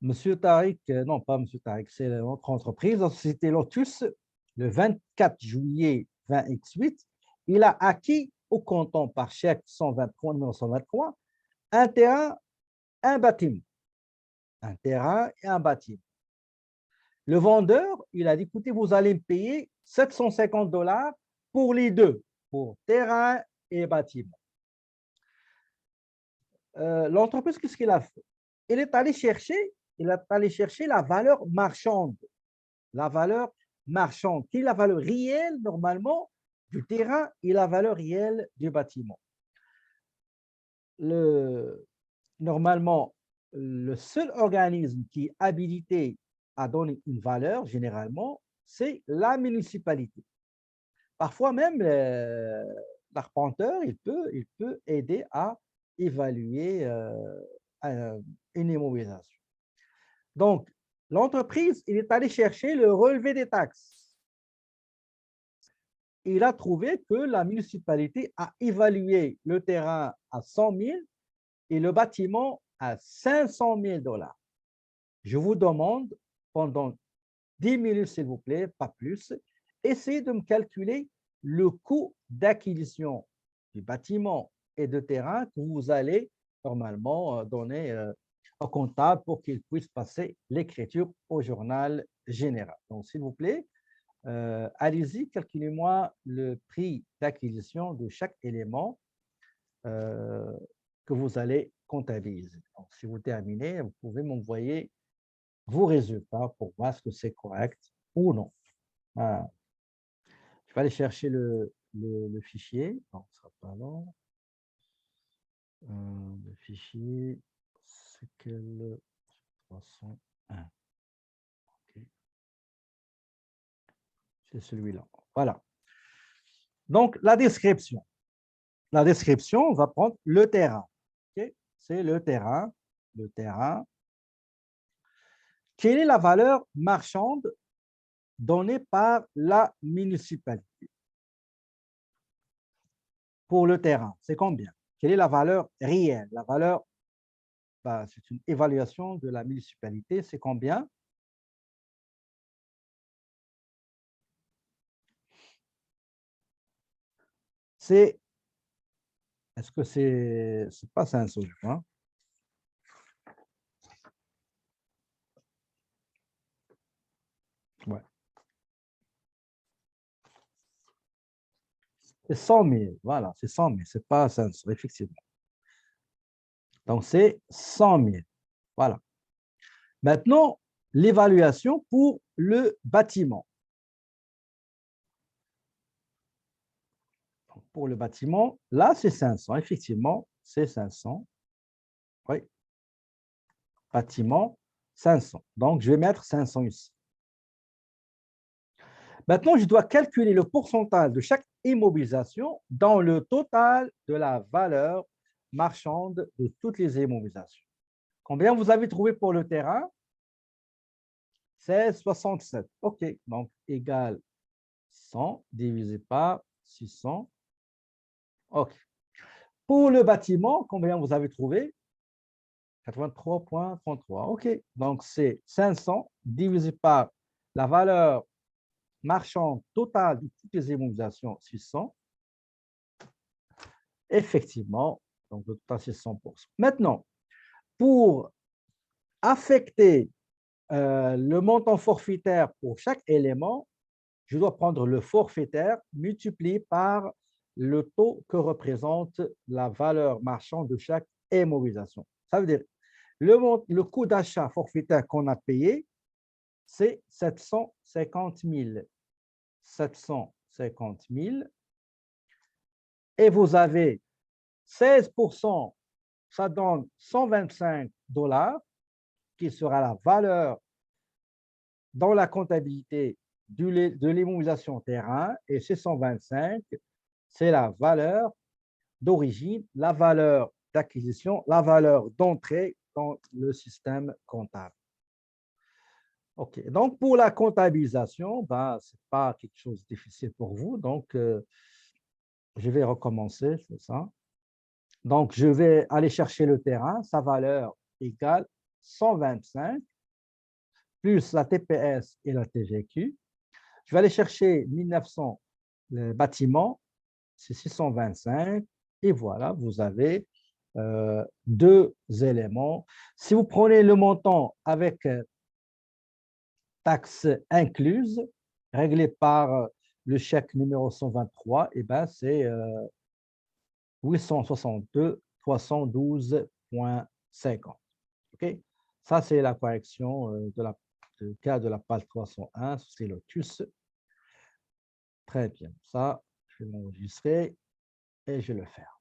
Monsieur Tariq, non pas Monsieur Tariq, c'est notre entreprise, la société Lotus, le 24 juillet 2018, il a acquis au comptant par chèque 123, numéro 123, un terrain, un bâtiment. Un terrain et un bâtiment. Le vendeur, il a dit, écoutez, vous allez me payer 750 dollars pour les deux, pour terrain et bâtiment. L'entreprise, qu'est-ce qu'il a fait? Il est allé chercher, il est allé chercher la valeur marchande. La valeur marchande, qui est la valeur réelle, normalement, du terrain et la valeur réelle du bâtiment. Normalement, le seul organisme qui est habilité à donner une valeur, généralement, c'est la municipalité. Parfois même, l'arpenteur, il peut aider à évaluer une immobilisation. Donc, l'entreprise, il est allé chercher le relevé des taxes. Il a trouvé que la municipalité a évalué le terrain à 100 000 et le bâtiment à 500 000 dollars. Je vous demande, pendant 10 minutes, s'il vous plaît, pas plus, essayez de me calculer le coût d'acquisition du bâtiment et de terrain que vous allez normalement donner au comptable pour qu'il puisse passer l'écriture au journal général. Donc, s'il vous plaît, allez-y, calculez-moi le prix d'acquisition de chaque élément que vous allez comptabiliser. Donc, si vous terminez, vous pouvez m'envoyer vos résultats pour voir est-ce que c'est correct ou non. Voilà. Je vais aller chercher le fichier. Non, ce ne sera pas long. Le fichier, c'est quel 301. Okay. C'est celui-là. Voilà. Donc, la description. La description, on va prendre le terrain. Okay. C'est le terrain. Le terrain. Quelle est la valeur marchande donnée par la municipalité? Pour le terrain, c'est combien? Quelle est la valeur réelle? La valeur, c'est une évaluation de la municipalité, c'est combien? C'est, est-ce que c'est pas 500, je crois. Ouais. C'est 100 000, voilà, c'est 100 000, c'est pas 500, effectivement. Donc, c'est 100 000, voilà. Maintenant, l'évaluation pour le bâtiment. Donc, pour le bâtiment, là, c'est 500, effectivement, c'est 500. Oui, bâtiment, 500. Donc, je vais mettre 500 ici. Maintenant, je dois calculer le pourcentage de chaque immobilisation dans le total de la valeur marchande de toutes les immobilisations. Combien vous avez trouvé pour le terrain? 16,67. OK, donc égal 100 divisé par 600. OK. Pour le bâtiment, combien vous avez trouvé? 83,33. OK, donc c'est 500 divisé par la valeur marchande totale de toutes les immobilisations, 600. Effectivement, donc le total, c'est 100%. Maintenant, pour affecter le montant forfaitaire pour chaque élément, je dois prendre le forfaitaire multiplié par le taux que représente la valeur marchande de chaque immobilisation. Ça veut dire le coût d'achat forfaitaire qu'on a payé, c'est 750 000. 750 000. Et vous avez 16%, ça donne 125 dollars, qui sera la valeur dans la comptabilité de l'immobilisation terrain, et ces 125, c'est la valeur d'origine, la valeur d'acquisition, la valeur d'entrée dans le système comptable. OK. Donc, pour la comptabilisation, ben, ce n'est pas quelque chose de difficile pour vous. Donc, je vais recommencer, c'est ça. Donc, je vais aller chercher le terrain, sa valeur égale 125 plus la TPS et la TVQ. Je vais aller chercher 1900, le bâtiment, c'est 625. Et voilà, vous avez deux éléments. Si vous prenez le montant avec taxes incluses, réglé par le chèque numéro 123, et ben c'est 862 312,50. OK? Ça, c'est la correction du cas de la page 301, c'est Lotus. Très bien. Ça, je vais l'enregistrer et je vais le faire.